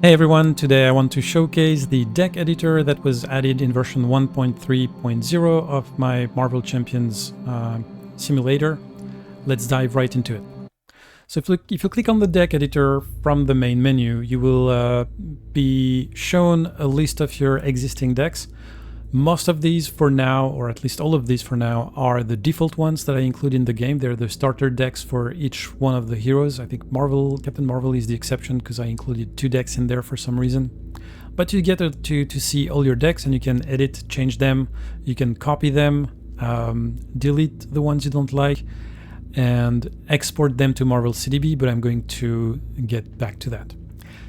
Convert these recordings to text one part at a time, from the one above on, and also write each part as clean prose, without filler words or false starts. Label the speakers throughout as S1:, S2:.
S1: Hey everyone, today I want to showcase the deck editor that was added in version 1.3.0 of my Marvel Champions simulator. Let's dive right into it. So if you click on the deck editor from the main menu, you will be shown a list of your existing decks. Most of these for now, or at least all of these for now, are the default ones that I include in the game. They're the starter decks for each one of the heroes. I think Captain Marvel is the exception because I included 2 decks in there for some reason. But you get to see all your decks and you can edit, change them, you can copy them, delete the ones you don't like, and export them to Marvel CDB, but I'm going to get back to that.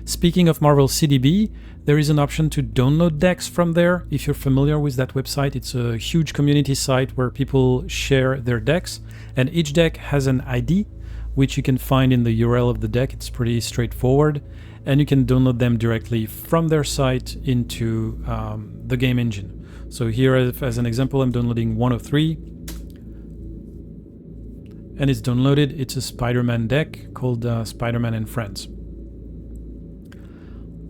S1: Speaking of Marvel CDB, there is an option to download decks from there. If you're familiar with that website, it's a huge community site where people share their decks, and each deck has an ID, which you can find in the URL of the deck. It's pretty straightforward, and you can download them directly from their site into the game engine. So here, as an example, I'm downloading 103, and it's downloaded. It's a Spider-Man deck called Spider-Man and Friends.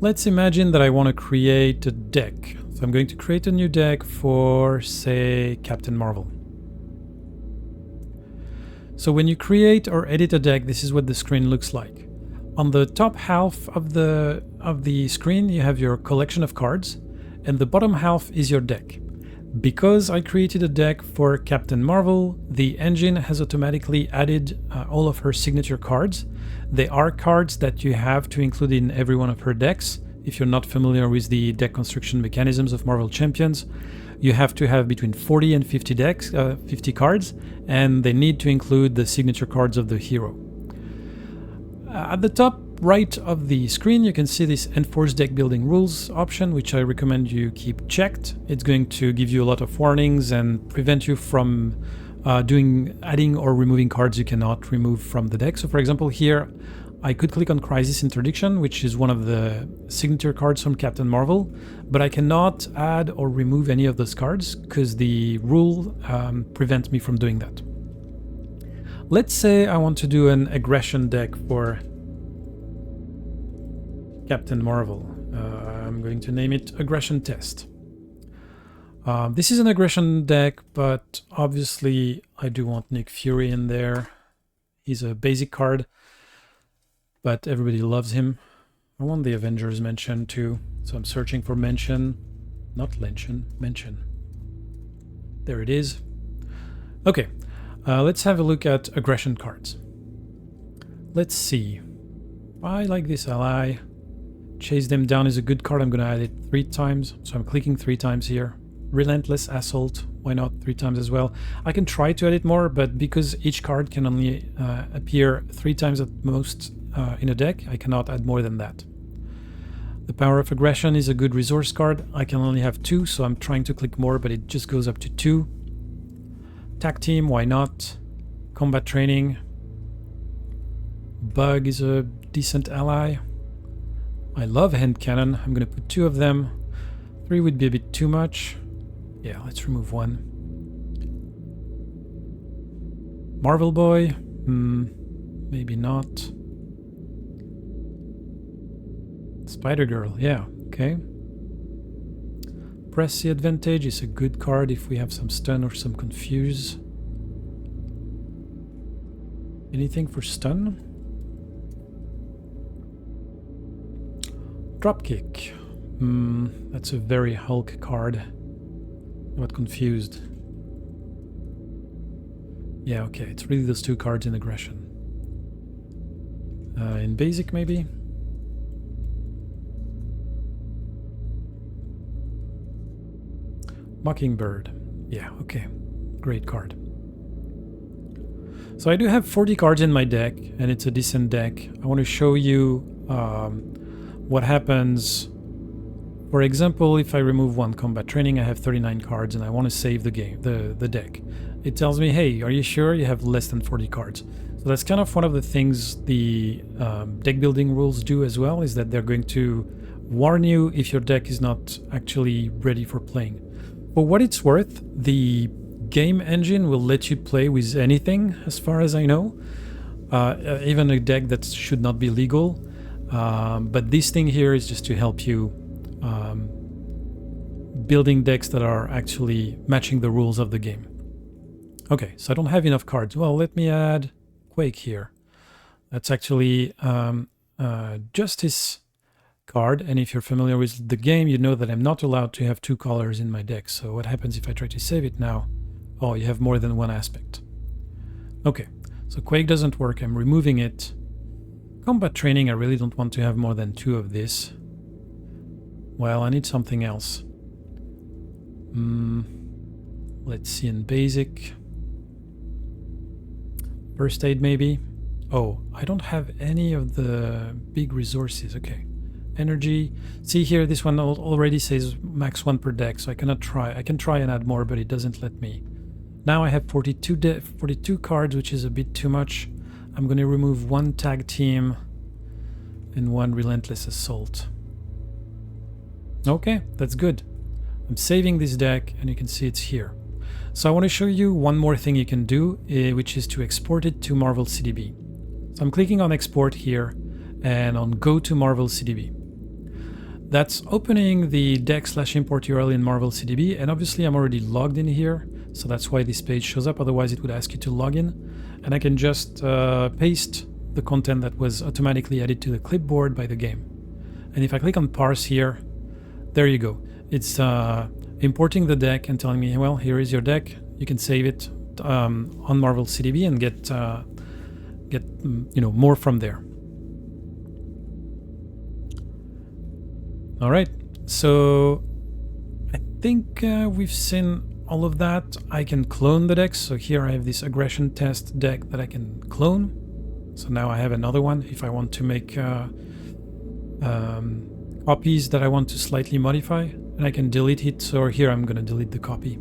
S1: Let's imagine that I want to create a deck. So I'm going to create a new deck for, say, Captain Marvel. So when you create or edit a deck, this is what the screen looks like. On the top half of the screen, you have your collection of cards, and the bottom half is your deck. Because I created a deck for Captain Marvel, the engine has automatically added all of her signature cards. They are cards that you have to include in every one of her decks. If you're not familiar with the deck construction mechanisms of Marvel Champions, you have to have between 40 and 50 decks, 50 cards, and they need to include the signature cards of the hero. At the top right of the screen, you can see this Enforce Deck Building Rules option, which I recommend you keep checked. It's going to give you a lot of warnings and prevent you from adding or removing cards you cannot remove from the deck. So for example, here I could click on Crisis Interdiction, which is one of the signature cards from Captain Marvel, but I cannot add or remove any of those cards because the rule prevents me from doing that. Let's say I want to do an aggression deck for Captain Marvel. I'm going to name it Aggression Test. This is an aggression deck, but obviously I do want Nick Fury in there. He's a basic card, but everybody loves him. I want the Avengers mention too, so I'm searching for mention, not lention, mention. There it is. Okay, let's have a look at aggression cards. Let's see. I like this ally. Chase them down is a good card. I'm going to add it 3 times, so I'm clicking 3 times here. Relentless Assault, why not 3 times as well? I can try to edit more, but because each card can only appear 3 times at most in a deck, I cannot add more than that. The Power of Aggression is a good resource card. I can only have 2, so I'm trying to click more, but it just goes up to 2. Tag Team, why not? Combat Training. Bug is a decent ally. I love Hand Cannon. I'm going to put 2 of them. 3 would be a bit too much. Yeah, let's remove 1. Marvel Boy? Maybe not. Spider-Girl, yeah, okay. Press the Advantage is a good card if we have some stun or some confuse. Anything for stun? Dropkick. That's a very Hulk card. I'm not confused. Yeah, okay, it's really those 2 cards in aggression. In basic, maybe? Mockingbird. Yeah, okay. Great card. So I do have 40 cards in my deck, and it's a decent deck. I want to show you what happens. For example, if I remove 1 combat training, I have 39 cards and I want to save the game, the deck. It tells me, hey, are you sure you have less than 40 cards? So that's kind of one of the things the deck building rules do as well, is that they're going to warn you if your deck is not actually ready for playing. For what it's worth, the game engine will let you play with anything, as far as I know. Even a deck that should not be legal. But this thing here is just to help you building decks that are actually matching the rules of the game. Okay, so I don't have enough cards. Well, let me add Quake here. That's actually Justice card, and if you're familiar with the game, you know that I'm not allowed to have two colors in my deck. So what happens if I try to save it now? Oh, you have more than one aspect. Okay, so Quake doesn't work. I'm removing it. Combat Training, I really don't want to have more than two of this. Well, I need something else. Let's see, in Basic. First Aid, maybe? Oh, I don't have any of the big resources. Okay. Energy. See here, this one already says max 1 per deck, so I cannot try. I can try and add more, but it doesn't let me. Now I have 42 cards, which is a bit too much. I'm going to remove 1 Tag Team and 1 Relentless Assault. Okay, that's good. I'm saving this deck, and you can see it's here. So I want to show you one more thing you can do, which is to export it to Marvel CDB. So I'm clicking on Export here, and on Go to Marvel CDB. That's opening the deck/import URL in Marvel CDB, and obviously I'm already logged in here, so that's why this page shows up, otherwise it would ask you to log in. And I can just paste the content that was automatically added to the clipboard by the game. And if I click on Parse here, there you go. It's importing the deck and telling me, well, here is your deck. You can save it on Marvel CDB and get more from there. All right, so I think we've seen all of that. I can clone the decks. So here I have this aggression test deck that I can clone. So now I have another one if I want to make copies that I want to slightly modify, and I can delete it. So here I'm going to delete the copy.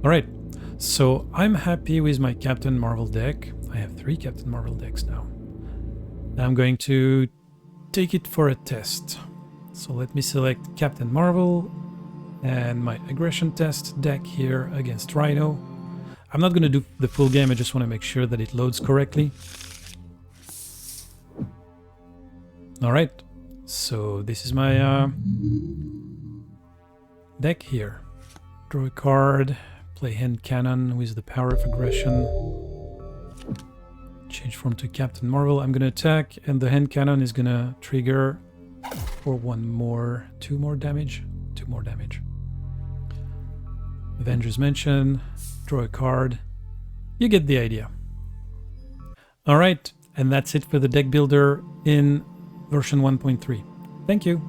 S1: All right, so I'm happy with my Captain Marvel deck. I have 3 Captain Marvel decks now. I'm going to take it for a test. So let me select Captain Marvel and my aggression test deck here against Rhino. I'm not going to do the full game, I just want to make sure that it loads correctly. Alright, so this is my deck here. Draw a card, play hand cannon with the power of aggression. Change form to Captain Marvel. I'm going to attack, and the hand cannon is going to trigger for 2 more damage. Avengers Mansion, draw a card. You get the idea. Alright, and that's it for the deck builder in version 1.3. Thank you.